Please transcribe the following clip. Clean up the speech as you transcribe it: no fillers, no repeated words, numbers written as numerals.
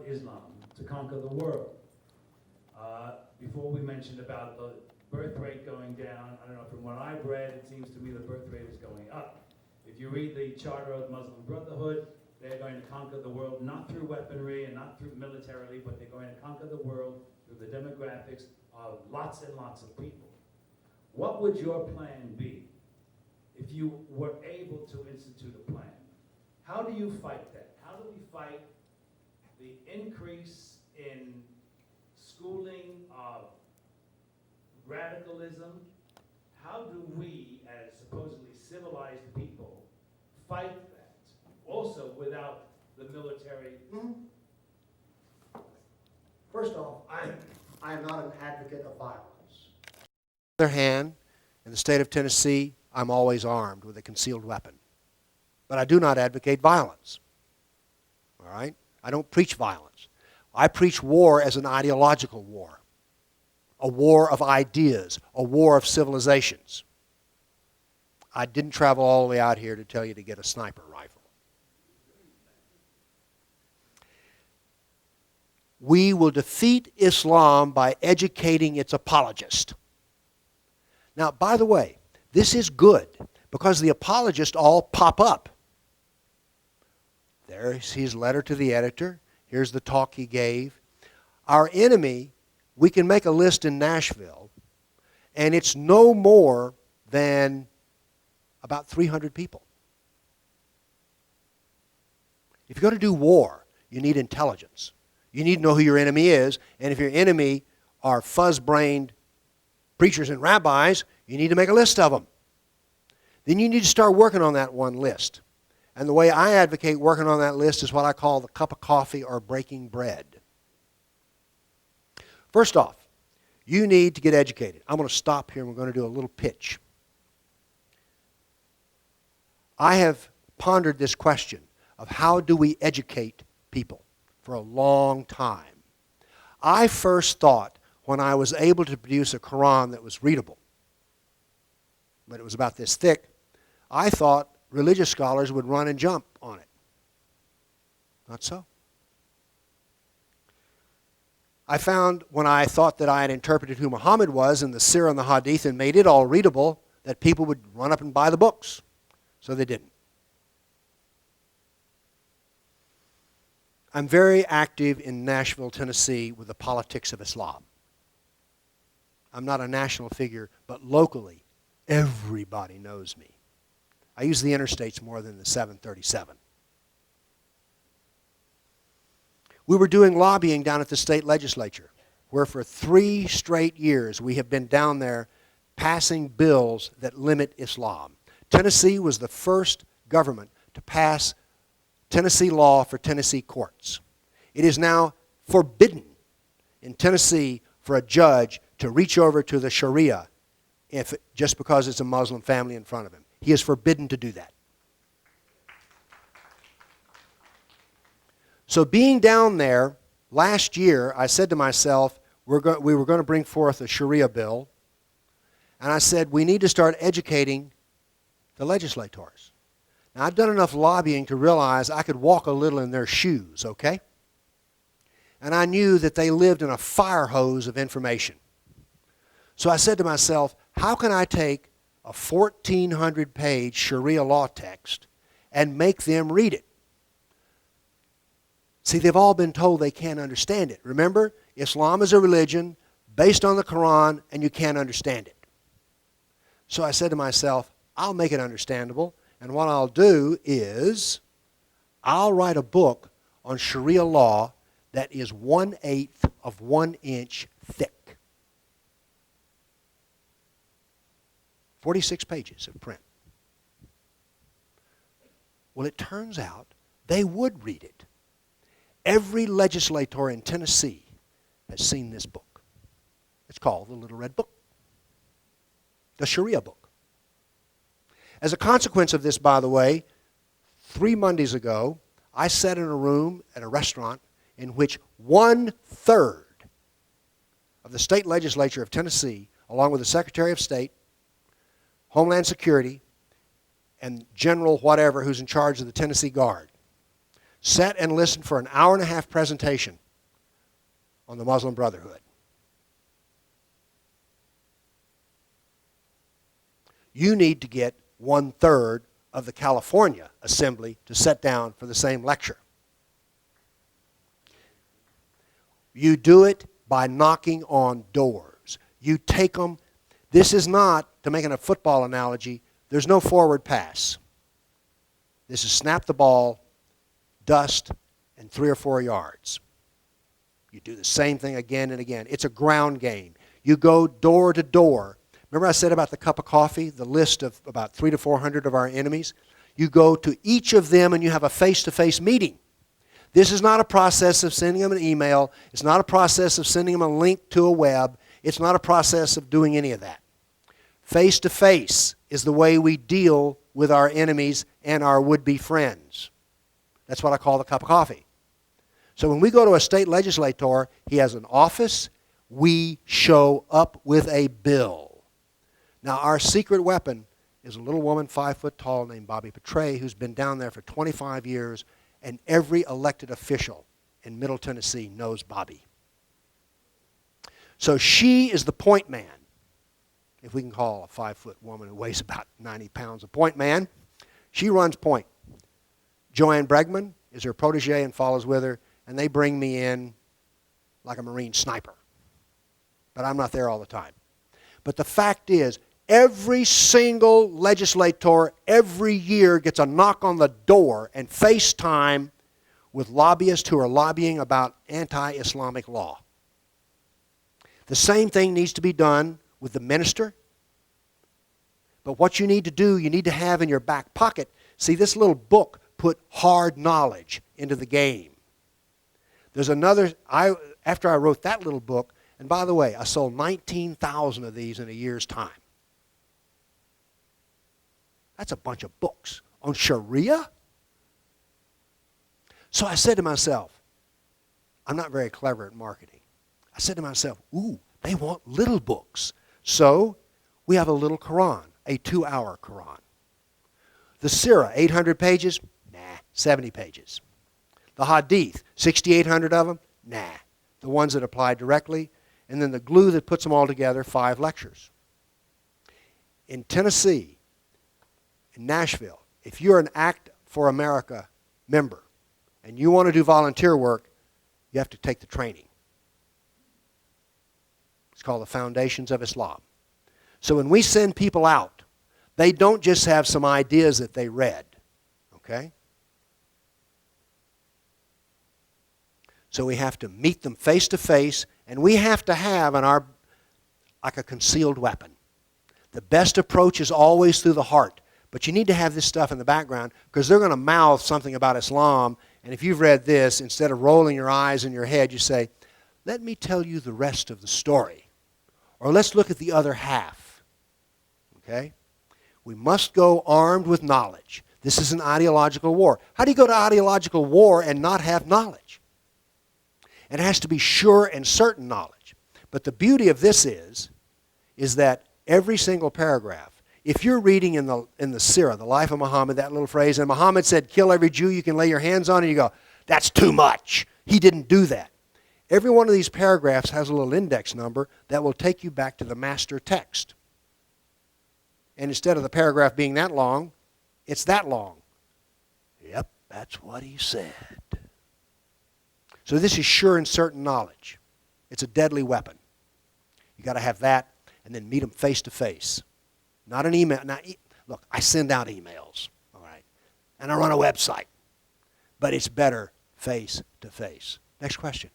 Islam to conquer the world. Before we mentioned about the birth rate going down, I don't know, from what I've read, it seems to me the birth rate is going up. If you read the Charter of Muslim Brotherhood, they're going to conquer the world not through weaponry and not through militarily, but they're going to conquer the world through the demographics of lots and lots of people. What would your plan be if you were able to institute a plan? How do you fight that? How do we fight the increase in schooling of radicalism? How do we, as supposedly civilized people, fight that? Also without the military. First off, I am not an advocate of violence. On the other hand, in the state of Tennessee, I'm always armed with a concealed weapon. But I do not advocate violence. All right? I don't preach violence. I preach war as an ideological war, a war of ideas, a war of civilizations. I didn't travel all the way out here to tell you to get a sniper rifle. We will defeat Islam by educating its apologist. Now, by the way, this is good because the apologists all pop up. There's his letter to the editor. Here's the talk he gave. Our enemy, we can make a list in Nashville, and it's no more than about 300 people. If you're going to do war, you need intelligence. You need to know who your enemy is, and if your enemy are fuzz-brained preachers and rabbis, you need to make a list of them. Then you need to start working on that one list. And the way I advocate working on that list is what I call the cup of coffee or breaking bread. First off, you need to get educated. I'm going to stop here and we're going to do a little pitch. I have pondered this question of how do we educate people for a long time. I first thought when I was able to produce a Quran that was readable, but it was about this thick, I thought religious scholars would run and jump on it. Not so. I found when I thought that I had interpreted who Muhammad was in the Sirah and the Hadith and made it all readable, that people would run up and buy the books. So they didn't. I'm very active in Nashville, Tennessee with the politics of Islam. I'm not a national figure, but locally, everybody knows me. I use the interstates more than the 737. We were doing lobbying down at the state legislature, where for 3 straight years we have been down there passing bills that limit Islam. Tennessee was the first government to pass Tennessee law for Tennessee courts. It is now forbidden in Tennessee for a judge to reach over to the Sharia just because it's a Muslim family in front of him. He is forbidden to do that. So being down there, last year I said to myself, we were going to bring forth a Sharia bill, and I said we need to start educating the legislators. Now I've done enough lobbying to realize I could walk a little in their shoes, okay? And I knew that they lived in a fire hose of information. So I said to myself, how can I take a 1,400-page Sharia law text and make them read it? See, they've all been told they can't understand it. Remember, Islam is a religion based on the Quran, and you can't understand it. So I said to myself, I'll make it understandable, and what I'll do is I'll write a book on Sharia law that is 1/8 of 1 inch thick. 46 pages of print. Well, it turns out they would read it. Every legislator in Tennessee has seen this book. It's called the Little Red Book, the Sharia book. As a consequence of this, by the way, 3 Mondays ago, I sat in a room at a restaurant in which 1/3 of the state legislature of Tennessee, along with the Secretary of State, Homeland Security, and General whatever who's in charge of the Tennessee Guard, sat and listened for an hour-and-a-half presentation on the Muslim Brotherhood. You need to get 1/3 of the California Assembly to sit down for the same lecture. You do it by knocking on doors. You take them. This is not, to make a football analogy, there's no forward pass. This is snap the ball, dust, and 3 or 4 yards. You do the same thing again and again. It's a ground game. You go door to door. Remember I said about the cup of coffee, the list of about 300 to 400 of our enemies? You go to each of them and you have a face-to-face meeting. This is not a process of sending them an email. It's not a process of sending them a link to a web. It's not a process of doing any of that. Face-to-face is the way we deal with our enemies and our would-be friends. That's what I call the cup of coffee. So when we go to a state legislator, he has an office. We show up with a bill. Now, our secret weapon is a little woman 5 foot tall named Bobby Petray, who's been down there for 25 years, and every elected official in Middle Tennessee knows Bobby. So she is the point man, if we can call a 5 foot woman who weighs about 90 pounds a point man. She runs point. Joanne Bregman is her protege and follows with her, and they bring me in like a Marine sniper. But I'm not there all the time. But the fact is, every single legislator every year gets a knock on the door and FaceTime with lobbyists who are lobbying about anti-Islamic law. The same thing needs to be done with the minister. But what you need to do, you need to have in your back pocket, see, this little book put hard knowledge into the game. There's another, after I wrote that little book, and by the way, I sold 19,000 of these in a year's time. That's a bunch of books on Sharia. So I said to myself, I'm not very clever at marketing. I said to myself, ooh, they want little books. So we have a little Quran, a 2-hour Quran. The Sirah, 800 pages? Nah, 70 pages. The Hadith, 6,800 of them? Nah, the ones that apply directly. And then the glue that puts them all together, 5 lectures. In Tennessee, in Nashville, if you're an Act for America member and you want to do volunteer work, you have to take the training. It's called the Foundations of Islam. So when we send people out, they don't just have some ideas that they read, okay? So we have to meet them face to face, and we have to have in our, like a concealed weapon. The best approach is always through the heart. But you need to have this stuff in the background because they're going to mouth something about Islam. And if you've read this, instead of rolling your eyes in your head, you say, let me tell you the rest of the story. Or let's look at the other half. Okay? We must go armed with knowledge. This is an ideological war. How do you go to ideological war and not have knowledge? It has to be sure and certain knowledge. But the beauty of this is that every single paragraph, if you're reading in the Sirah, the life of Muhammad, that little phrase, and Muhammad said, kill every Jew you can lay your hands on, and you go, that's too much. He didn't do that. Every one of these paragraphs has a little index number that will take you back to the master text. And instead of the paragraph being that long, it's that long. Yep, that's what he said. So this is sure and certain knowledge. It's a deadly weapon. You got to have that, and then meet them face to face. Not an email. Now, look, I send out emails, all right, and I run a website, but it's better face to face. Next question.